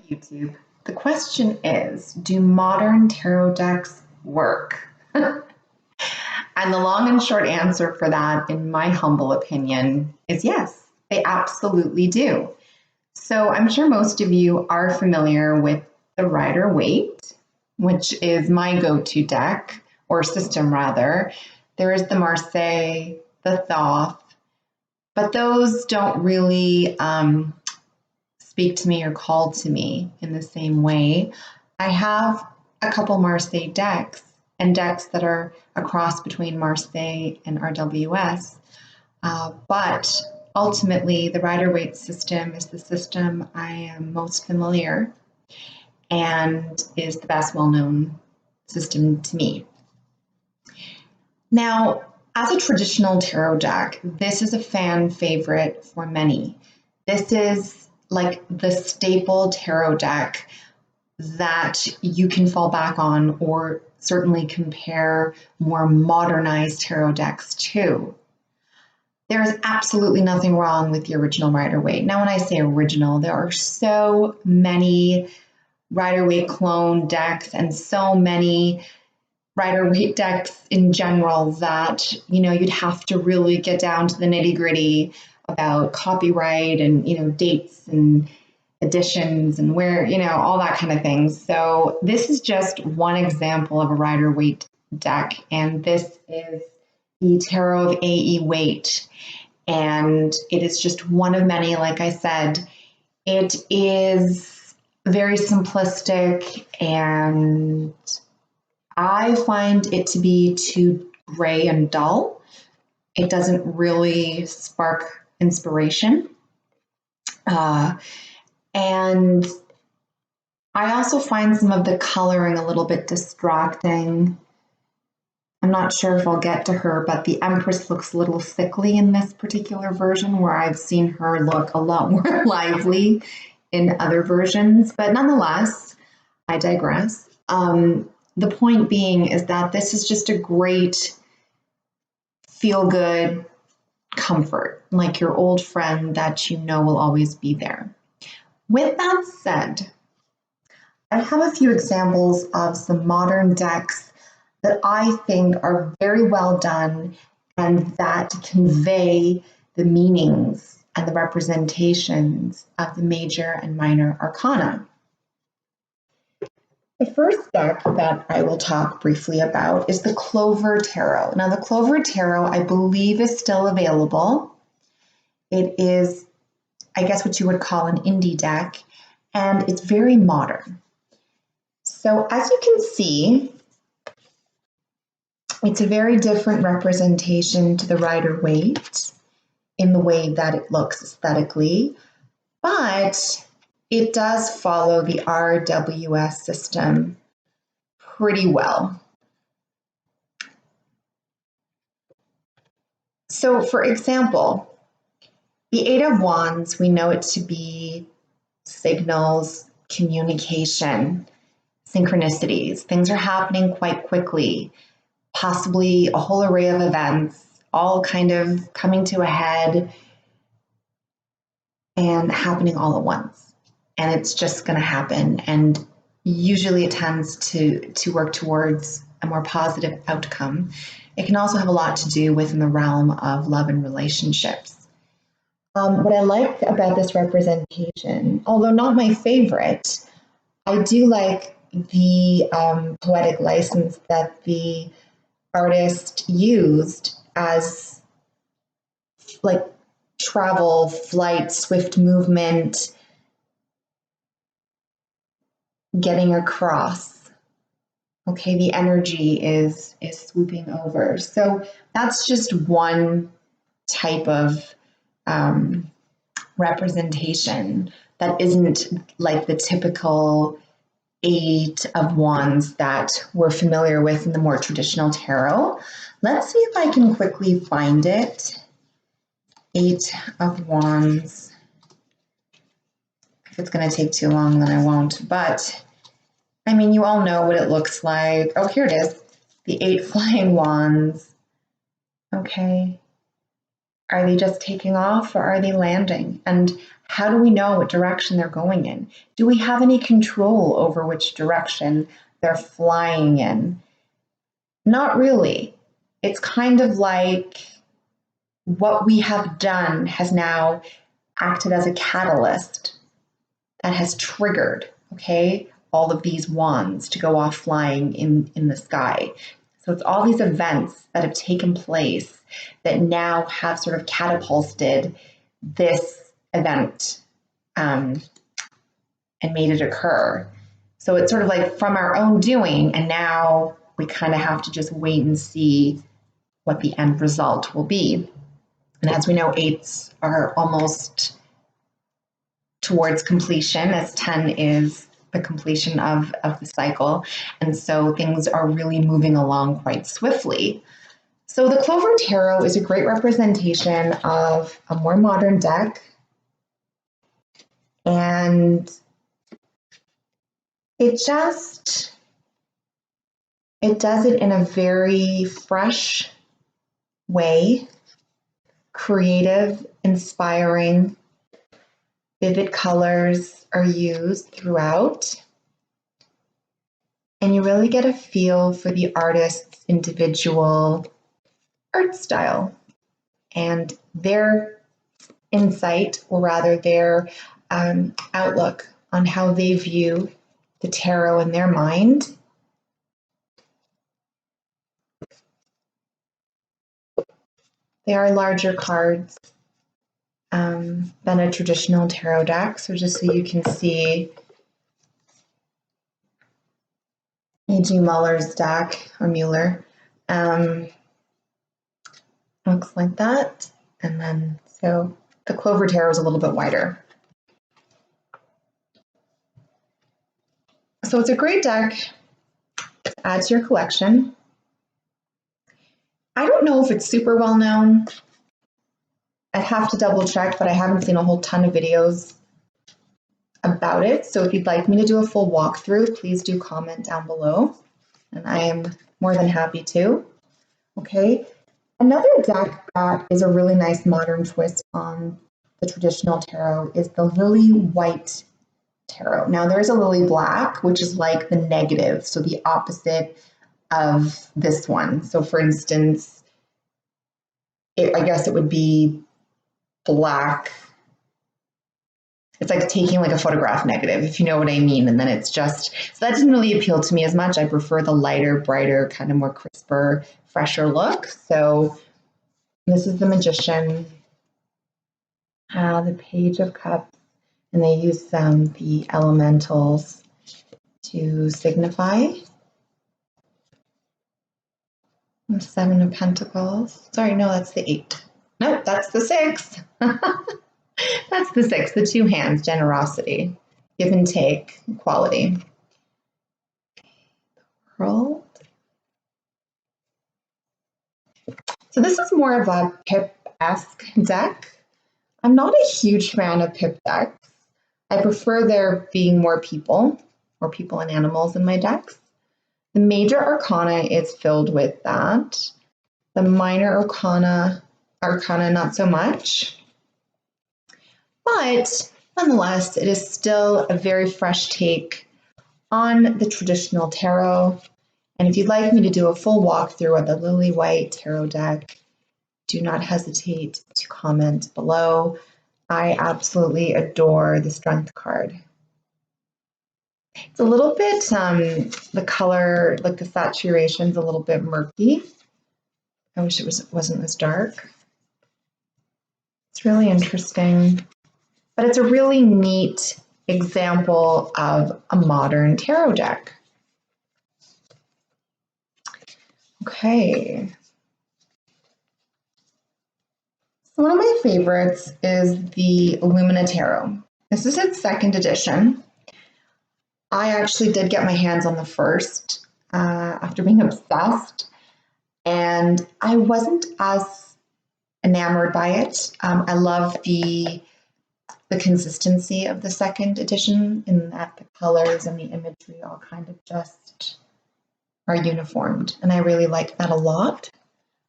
YouTube. The question is, do modern tarot decks work? And the long and short answer for that, in my humble opinion, is yes, they absolutely do. So I'm sure most of you are familiar with the Rider-Waite, which is my go-to deck, or system rather. There is the Marseille, the Thoth, but those don't really speak to me or call to me in the same way. I have a couple Marseille decks and decks that are a cross between Marseille and RWS, but ultimately the Rider-Waite system is the system I am most familiar and is the best well-known system to me. Now, as a traditional tarot deck, this is a fan favorite for many. This is like the staple tarot deck that you can fall back on or certainly compare more modernized tarot decks to. There is absolutely nothing wrong with the original Rider-Waite. Now, when I say original, there are so many Rider-Waite clone decks and so many Rider-Waite decks in general that, you'd have to really get down to the nitty-gritty about copyright and, dates and editions and where, all that kind of thing. So this is just one example of a Rider-Waite deck, and this is the Tarot of A.E. Waite. And it is just one of many, like I said. It is very simplistic, and I find it to be too gray and dull. It doesn't really spark inspiration. And I also find some of the coloring a little bit distracting. I'm not sure if I'll get to her, but the Empress looks a little sickly in this particular version, where I've seen her look a lot more lively in other versions. But nonetheless, I digress. The point being is that this is just a great feel-good comfort, like your old friend that will always be there. With that said, I have a few examples of some modern decks that I think are very well done and that convey the meanings and the representations of the major and minor arcana. The first deck that I will talk briefly about is the Clover Tarot. Now, the Clover Tarot, I believe, is still available. It is, I guess, what you would call an indie deck, and it's very modern. So as you can see, it's a very different representation to the Rider-Waite in the way that it looks aesthetically, but it does follow the RWS system pretty well. So for example, the Eight of Wands, we know it to be signals, communication, synchronicities. Things are happening quite quickly, possibly a whole array of events, all kind of coming to a head and happening all at once. And it's just going to happen. And usually it tends to work towards a more positive outcome. It can also have a lot to do within the realm of love and relationships. What I like about this representation, although not my favorite, I do like the poetic license that the artist used as like travel, flight, swift movement, getting across. Okay, the energy is swooping over. So that's just one type of representation that isn't like the typical Eight of Wands that we're familiar with in the more traditional tarot. Let's see if I can quickly find it. Eight of Wands. If it's going to take too long, then I won't. But, I mean, you all know what it looks like. Oh, here it is. The 8 flying wands. Okay. Are they just taking off or are they landing? And How do we know what direction they're going in? Do we have any control over which direction they're flying in? Not really. It's kind of like what we have done has now acted as a catalyst that has triggered, okay, all of these wands to go off flying in the sky. So it's all these events that have taken place that now have sort of catapulted this event and made it occur. So it's sort of like from our own doing, and now we kind of have to just wait and see what the end result will be. And as we know, 8s are almost towards completion, as 10 is the completion of the cycle. And so things are really moving along quite swiftly. So the Clover Tarot is a great representation of a more modern deck. And it does it in a very fresh way, creative, inspiring, vivid colors are used throughout. And you really get a feel for the artist's individual art style and their insight, or rather their outlook on how they view the tarot in their mind. They are larger cards than a traditional tarot deck. So just so you can see A.G. Muller's deck, or Mueller, looks like that. And then, so the Clover Tarot is a little bit wider. So it's a great deck to add to your collection. I don't know if it's super well known. I'd have to double check, but I haven't seen a whole ton of videos about it. So if you'd like me to do a full walkthrough, please do comment down below, and I am more than happy to. Okay. Another deck that is a really nice modern twist on the traditional tarot is the Lily White Tarot. Now there's a Lily Black, which is like the negative, so the opposite of this one. So for instance, I guess it would be black. It's like taking like a photograph negative, if you know what I mean. And then it's just, so that doesn't really appeal to me as much. I prefer the lighter, brighter, kind of more crisper, fresher look. So this is the Magician, the Page of Cups, and they use the elementals to signify. The 7 of Pentacles. Sorry, no, that's the 8. Nope, that's the 6. That's the 6, the 2 hands, generosity, give and take, equality. World. So this is more of a Pip-esque deck. I'm not a huge fan of Pip decks. I prefer there being more people, or people and animals in my decks. The major arcana is filled with that. The minor arcana not so much. But nonetheless, it is still a very fresh take on the traditional tarot. And if you'd like me to do a full walkthrough of the Lily White Tarot deck, do not hesitate to comment below. I absolutely adore the Strength card. It's a little bit, the color, like the saturation's a little bit murky. I wish it wasn't this dark. It's really interesting, but it's a really neat example of a modern tarot deck. Okay. So one of my favorites is the Illumina Tarot. This is its 2nd edition. I actually did get my hands on the first after being obsessed, and I wasn't as enamored by it. I love the consistency of the 2nd edition in that the colors and the imagery all kind of just are uniformed, and I really like that a lot.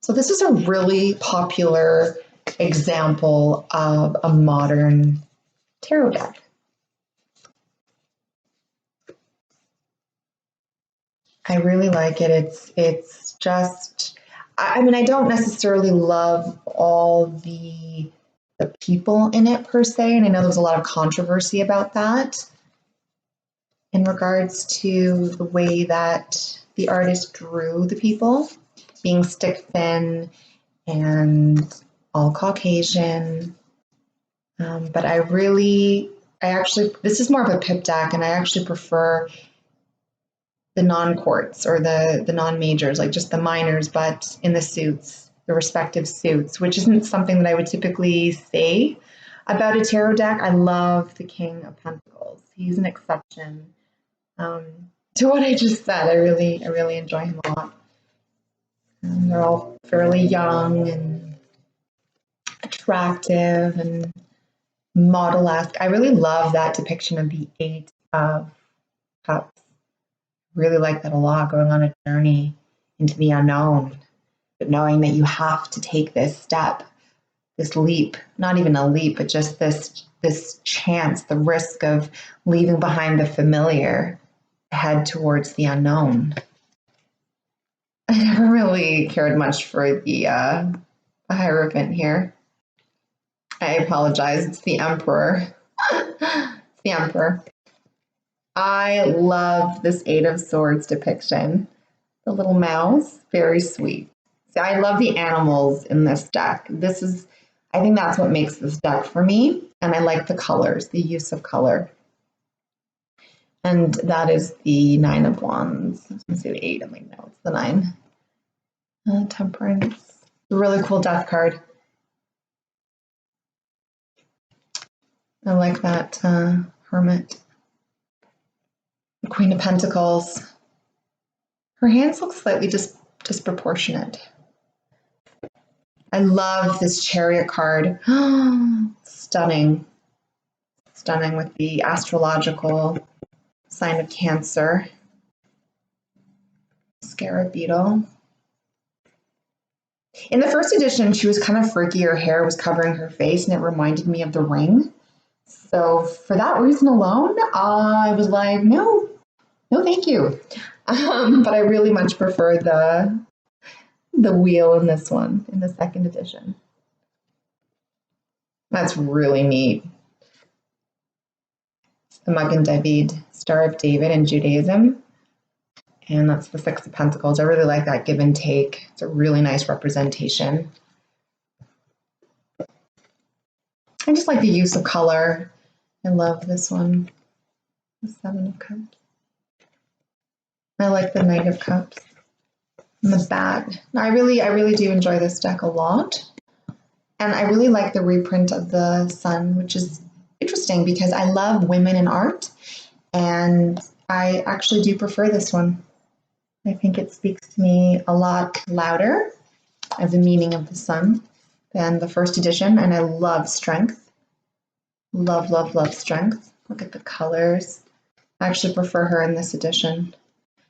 So this is a really popular example of a modern tarot deck. I really like it. It's just, I mean, I don't necessarily love all the people in it per se, and I know there's a lot of controversy about that in regards to the way that the artist drew the people, being stick thin and all Caucasian. But this is more of a pip deck, and I actually prefer the non-quarts or the non-majors, like just the minors, but in the suits, the respective suits, which isn't something that I would typically say about a tarot deck. I love the King of Pentacles. He's an exception to what I just said. I really enjoy him a lot. They're all fairly young and attractive and model-esque. I really love that depiction of the Eight of Cups. Really like that a lot, going on a journey into the unknown, but knowing that you have to take this step, this leap, not even a leap, but just this chance, the risk of leaving behind the familiar, head towards the unknown. I never really cared much for the Hierophant here. I apologize, it's the Emperor. It's the Emperor. I love this Eight of Swords depiction. The little mouse, very sweet. See, I love the animals in this deck. I think that's what makes this deck for me. And I like the colors, the use of color. And that is the Nine of Wands. I was going to say the 8. I'm like, no, it's the 9. Temperance. A really cool death card. I like that Hermit. The Queen of Pentacles. Her hands look slightly disproportionate. I love this Chariot card. Stunning. Stunning with the astrological sign of Cancer. Scarab beetle. In the first edition, she was kind of freaky. Her hair was covering her face, and it reminded me of The Ring. So for that reason alone, I was like, no, thank you. But I really much prefer the wheel in this one, in the second edition. That's really neat. The Magen David, Star of David in Judaism. And that's the Six of Pentacles. I really like that give and take. It's a really nice representation. I just like the use of color. I love this one. The Seven of Cups. I like the Knight of Cups. And the Bat. I really do enjoy this deck a lot. And I really like the reprint of the Sun, which is interesting because I love women in art. And I actually do prefer this one. I think it speaks to me a lot louder as a meaning of the Sun than the first edition. And I love strength. Love, love, love strength. Look at the colors. I actually prefer her in this edition.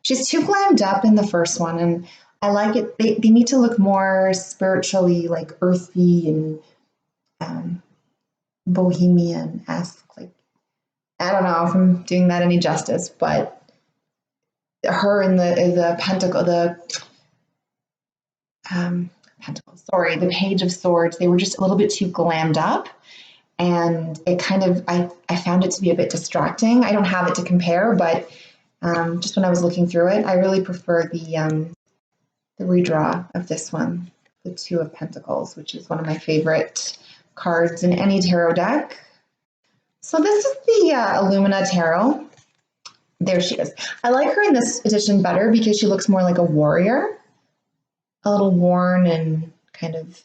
She's too glammed up in the first one, and I like it. They need to look more spiritually, like earthy and bohemian-esque. Like, I don't know if I'm doing that any justice, but her in the pentacle, the Page of Swords, they were just a little bit too glammed up. And it kind of, I found it to be a bit distracting. I don't have it to compare, but just when I was looking through it, I really prefer the redraw of this one, the Two of Pentacles, which is one of my favorite cards in any tarot deck. So this is the Illumina Tarot. There she is. I like her in this edition better because she looks more like a warrior, a little worn and kind of,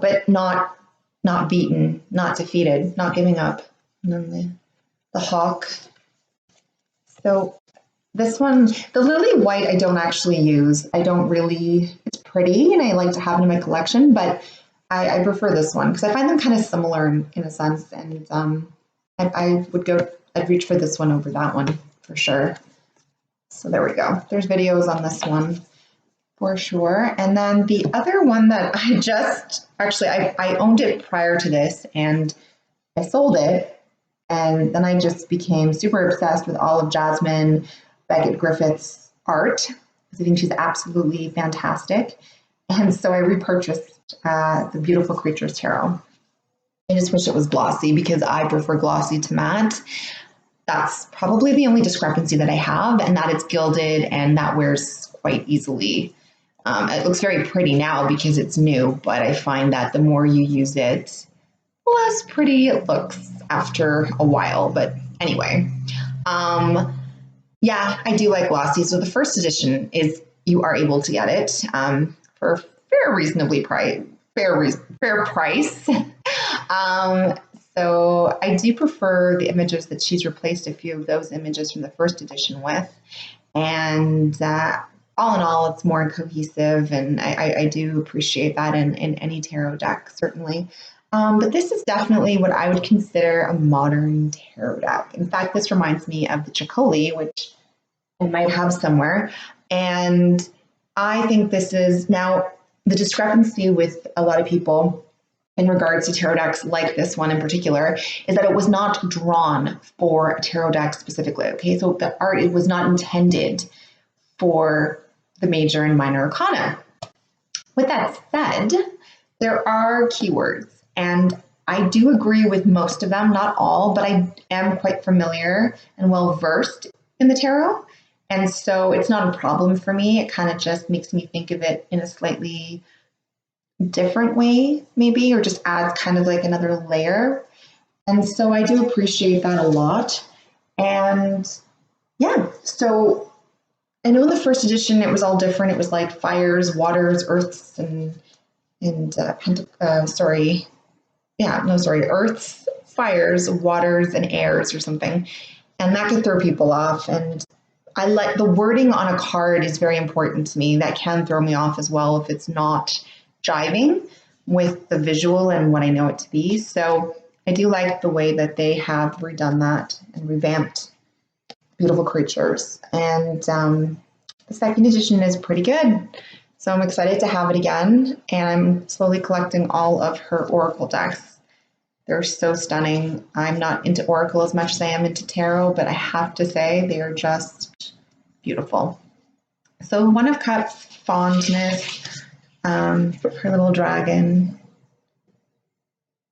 but not beaten, not defeated, not giving up. And then the hawk. So this one, the lily white, I don't actually use. It's pretty and I like to have it in my collection, but I prefer this one because I find them kind of similar in a sense. And I'd reach for this one over that one for sure. So there we go. There's videos on this one for sure. And then the other one that I owned it prior to this, and I sold it, and then I just became super obsessed with all of Jasmine Beckett Griffith's art. I think she's absolutely fantastic. And so I repurchased the Beautiful Creatures Tarot. I just wish it was glossy because I prefer glossy to matte. That's probably the only discrepancy that I have, and that it's gilded and that wears quite easily. It looks very pretty now because it's new, but I find that the more you use it, less pretty it looks after a while. But anyway, yeah, I do like glossy. So the first edition is you are able to get it for fair price. So I do prefer the images that she's replaced a few of those images from the first edition with, and all in all, it's more cohesive, and I do appreciate that in any tarot deck, certainly. But this is definitely what I would consider a modern tarot deck. In fact, this reminds me of the Chicoli, which I might have somewhere. And I think this is now the discrepancy with a lot of people in regards to tarot decks like this one in particular is that it was not drawn for a tarot deck specifically. Okay, so the art, it was not intended for the major and minor arcana. With that said, there are keywords, and I do agree with most of them, not all, but I am quite familiar and well versed in the tarot. And so it's not a problem for me. It kind of just makes me think of it in a slightly different way, maybe, or just adds kind of like another layer. And so I do appreciate that a lot. And yeah, so I know in the first edition it was all different. It was like fires, waters, earths, earths, fires, waters, and airs or something. And that could throw people off. And I like the wording on a card is very important to me. That can throw me off as well if it's not jiving with the visual and what I know it to be. So I do like the way that they have redone that and revamped Beautiful Creatures. And the second edition is pretty good. So I'm excited to have it again. And I'm slowly collecting all of her Oracle decks. They're so stunning. I'm not into Oracle as much as I am into Tarot, but I have to say they are just beautiful. So One of Cups, fondness, her little dragon.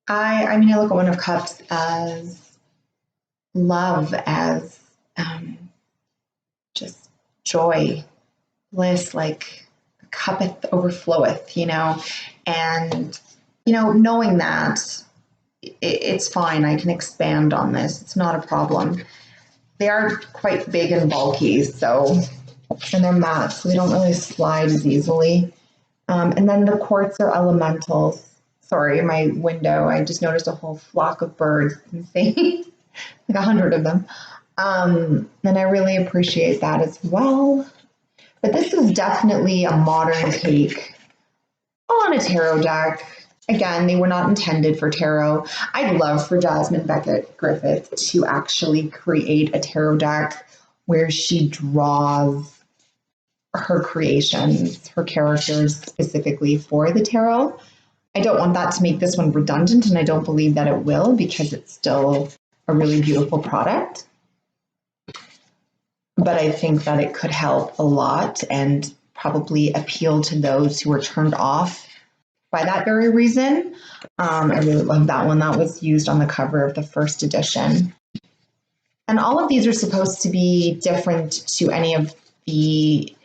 I look at One of Cups as love, as just joy, bliss, like a cuppeth overfloweth, and, knowing that it's fine. I can expand on this. It's not a problem. They are quite big and bulky, and they're matte, so they don't really slide as easily. And then the quartz are elementals. Sorry, my window, I just noticed a whole flock of birds, insane, like 100 of them. And I really appreciate that as well. But this is definitely a modern take on a tarot deck. Again, they were not intended for tarot. I'd love for Jasmine Beckett Griffith to actually create a tarot deck where she draws her creations, her characters specifically for the tarot. I don't want that to make this one redundant, and I don't believe that it will because it's still a really beautiful product. But I think that it could help a lot and probably appeal to those who are turned off by that very reason. I really love that one. That was used on the cover of the first edition. And all of these are supposed to be different to any of the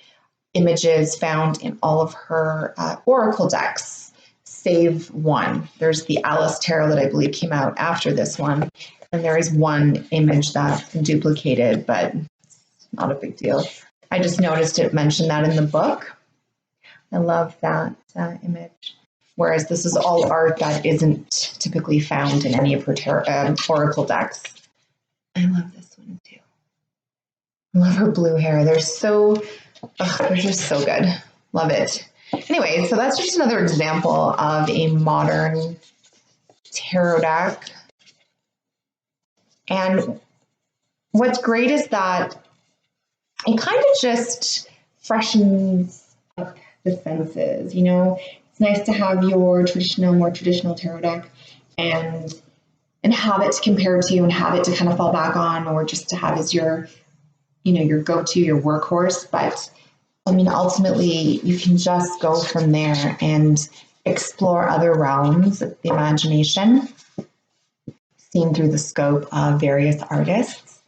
images found in all of her Oracle decks, save one. There's the Alice Tarot that I believe came out after this one. And there is one image that's been duplicated, but it's not a big deal. I just noticed it mentioned that in the book. I love that image. Whereas this is all art that isn't typically found in any of her Oracle decks. I love this one too. I love her blue hair. They're just so good. Love it. Anyway, so that's just another example of a modern tarot deck. And what's great is that it kind of just freshens up the senses, It's nice to have your more traditional tarot deck and and have it to compare to and have it to kind of fall back on, or just to have as your, your go-to, your workhorse. But I mean, ultimately, you can just go from there and explore other realms of the imagination, seen through the scope of various artists.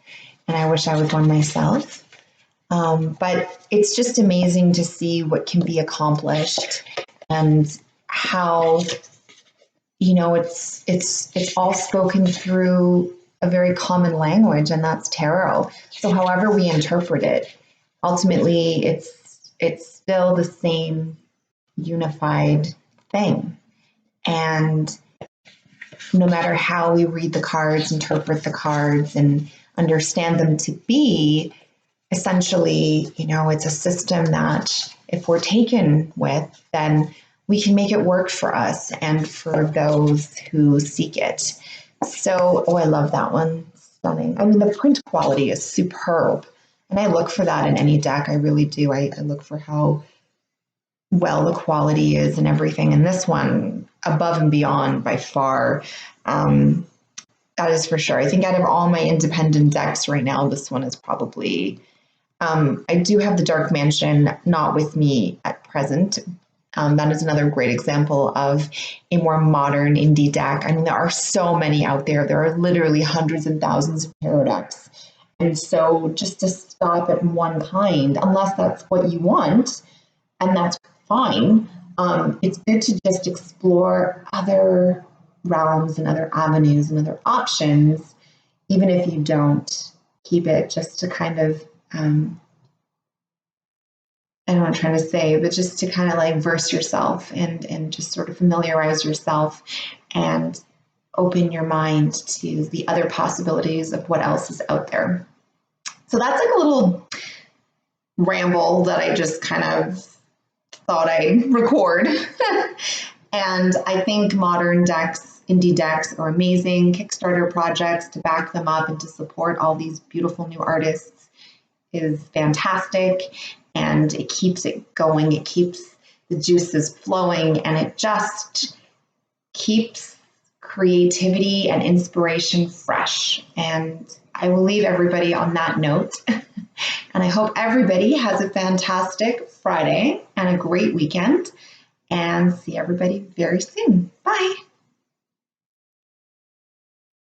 And I wish I was one myself. But it's just amazing to see what can be accomplished and how, it's all spoken through a very common language, and that's tarot. So however we interpret it, ultimately it's still the same unified thing. And no matter how we read the cards, interpret the cards, and understand them to be, essentially, it's a system that if we're taken with, then we can make it work for us and for those who seek it. So, I love that one. Stunning. I mean, the print quality is superb. And I look for that in any deck. I really do. I look for how well the quality is and everything. And this one, above and beyond by far. That is for sure. I think out of all my independent decks right now, this one is probably. I do have the Dark Mansion not with me at present. That is another great example of a more modern indie deck. I mean, there are so many out there. There are literally hundreds and thousands of tarot decks. And so just to stop at one kind, unless that's what you want, and that's fine, it's good to just explore other realms and other avenues and other options, even if you don't keep it, just to kind of, I don't know what I'm trying to say, but just to kind of like verse yourself and just sort of familiarize yourself and open your mind to the other possibilities of what else is out there. So that's like a little ramble that I just kind of thought I'd record. And I think modern decks, indie decks, are amazing. Kickstarter projects to back them up and to support all these beautiful new artists is fantastic. And it keeps it going. It keeps the juices flowing, and it just keeps creativity and inspiration fresh. And I will leave everybody on that note. And I hope everybody has a fantastic Friday and a great weekend, and see everybody very soon. Bye.